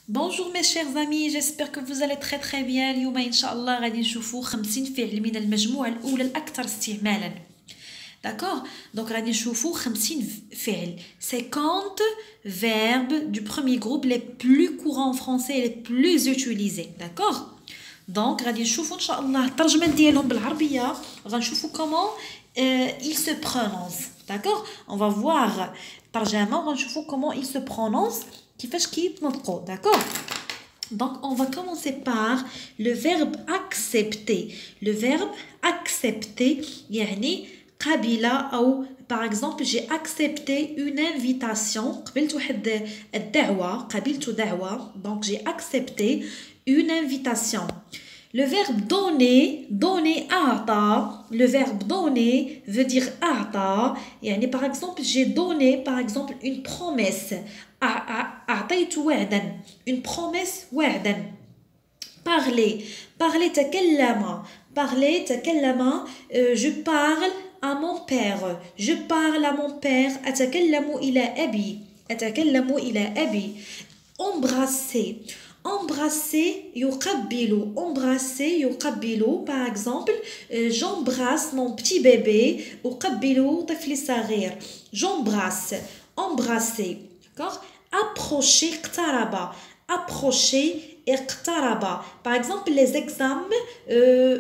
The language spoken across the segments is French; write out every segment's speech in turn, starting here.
Bonjour mes chers amis, j'espère que vous allez très bien. اليوم إن شاء الله غادي نشوفوا 50 فعل من المجموعة الأولى الأكثر استعمالا. D'accord? Donc غادي نشوفوا 50 فعل. 50 verbes du premier groupe les plus courants en français et les plus utilisés. D'accord? Donc غادي نشوفوا إن شاء الله الترجمة ديالهم بالعربية. غنشوفوا comment ils se prononcent. D'accord? On va voir ترجمة وغنشوفوا comment ils se prononcent. كيفاش كيتنطقوا. D'accord? Donc on va commencer par le verbe accepter. Le verbe accepter يعني قبل أو par exemple j'ai accepté une invitation. قبلت واحد الدعوة. قبلت دعوة. Donc j'ai accepté une invitation. Le verbe donner, donner أعطى. Le verbe donner veut dire أعطى. يعني par exemple j'ai donné par exemple une promesse. أعطيت وعدا. Une promesse وعدا. Parler. Parler تكلم. Parler تكلم. Je parle à mon père. Je parle à mon père. أتكلم إلى أبي. أتكلم إلى أبي. Embrasser. Embrasser يقبل. Embrasser يقبل. Par exemple, j'embrasse mon petit bébé. أقبل طفلي الصغير. J'embrasse. Embrasser. D'accord? Approcher اقترب. Approcher اقترب. Par exemple, les examens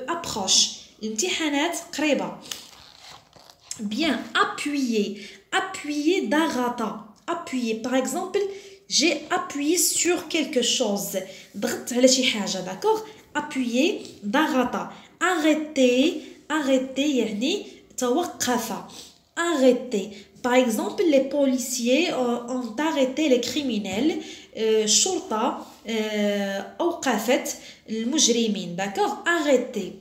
approchent. الامتحانات قريبة. Bien, appuyer. Appuyer ضغط. Appuyer. Par exemple, j'ai appuyé sur quelque chose. ضغطت على شي حاجة. D'accord? Appuyer ضغط. Arrêter. Arrêter يعني توقف. Arrêter. Par exemple, les policiers ont arrêté les criminels. الشرطة أوقفت المجرمين. D'accord? Arrêter.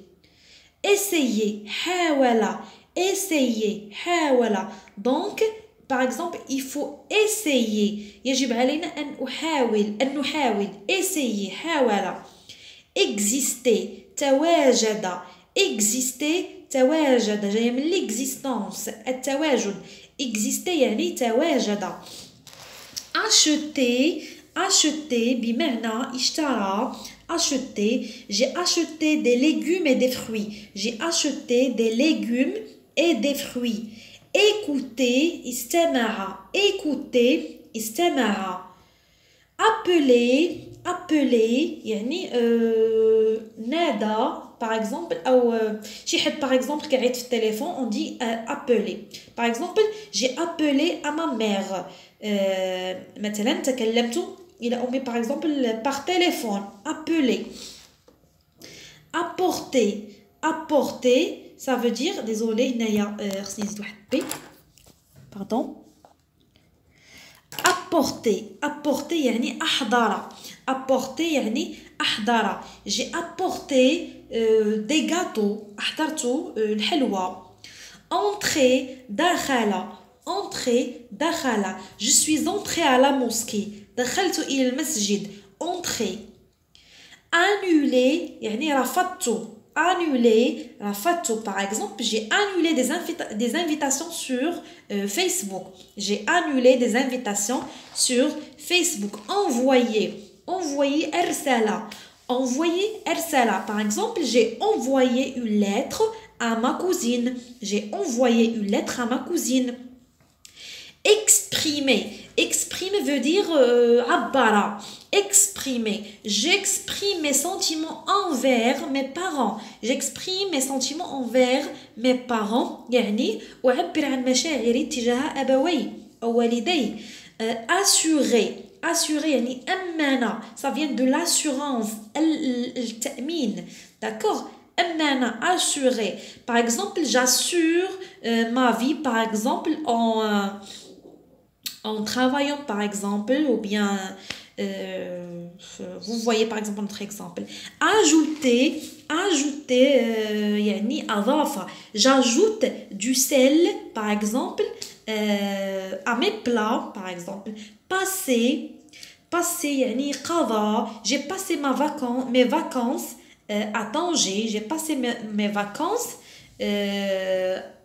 Essayer. حاول. Essayer. حاول. Donc, par exemple, il faut essayer. يجب علينا أن نحاول. Essayer. حاول. Exister. تواجد. Exister. تواجد. جاية من l'existence. التواجد. Exister يعني تواجد. Acheter. Acheter بمعنى اشترى. Acheter. J'ai acheté des légumes et des fruits. J'ai acheté des légumes et des fruits. Écouter. استمع. Écouter. استمع. Appeler. Appeler يعني نادى par exemple أو شي حد par exemple قاعد في التليفون on dit appeler. Par exemple j'ai appelé à ma mère. مثلا تكلمت إلى أمي par exemple par téléphone. Appeler. Apporter. Apporter ça veut dire désolé هنايا خصني نزيد واحد بي. Pardon. Apporter. Apporter يعني أحضر. Apporter يعني أحضر. J'ai apporté des gâteaux. أحضرت الحلوى. Entrer. دخل. Entrer. دخل. Je suis entré à la mosquée. دخلت إلى المسجد. Entrer. Annuler يعني رفضت. Annuler, رفضت. Par exemple, j'ai annulé des invitations sur Facebook. J'ai annulé des invitations sur Facebook. Envoyer. Envoyer أرسل. Envoyer أرسل. Par exemple, j'ai envoyé une lettre à ma cousine. J'ai envoyé une lettre à ma cousine. Exprimer. Exprimer veut dire عبر. Exprimer. J'exprime mes sentiments envers mes parents. J'exprime mes sentiments envers mes parents. يعني أعبر عن مشاعري تجاه أبوي أو والدي. Assurer. Assurer يعني أمانة. Ça vient de l'assurance. التأمين. D'accord? أمانة. Assurer. Par exemple, j'assure ma vie par exemple en travaillant par exemple ou bien vous voyez par exemple notre exemple. Ajouter. Ajouter يعني أضاف. J'ajoute du sel par exemple à mes plats par exemple. Passer. Passer يعني قضى. J'ai passé mes vacances à Tanger. J'ai passé mes vacances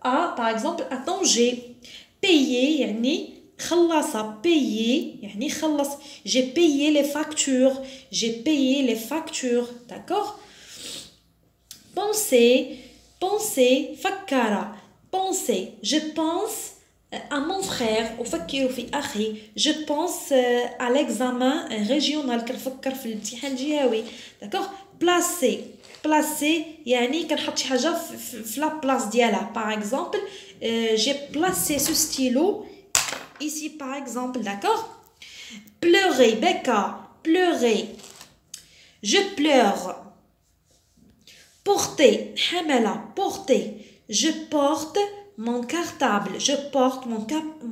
à par exemple à Tanger. Payer يعني خلص payer يعني خلص j'ai payé les factures j'ai payé les factures d'accord penser penser فكر penser je pense à mon frère أفكر في أخي je pense à l'examen régional كنفكر في الامتحان الجهوي d'accord placer placer يعني كنحط شي حاجة في لا بلاص ديالها par exemple j'ai placé ce stylo ici par exemple d'accord pleurer Becca pleurer je pleure porter Hamala porter je porte mon cartable je porte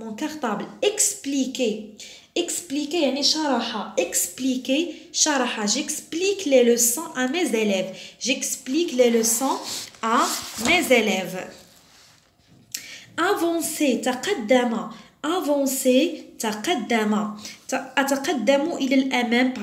mon cartable expliquer expliquer يعني شرح expliquer شرح j'explique les leçons à mes élèves j'explique les leçons à mes élèves avancer تقدم avancer تقدم أتقدم إلى الأمام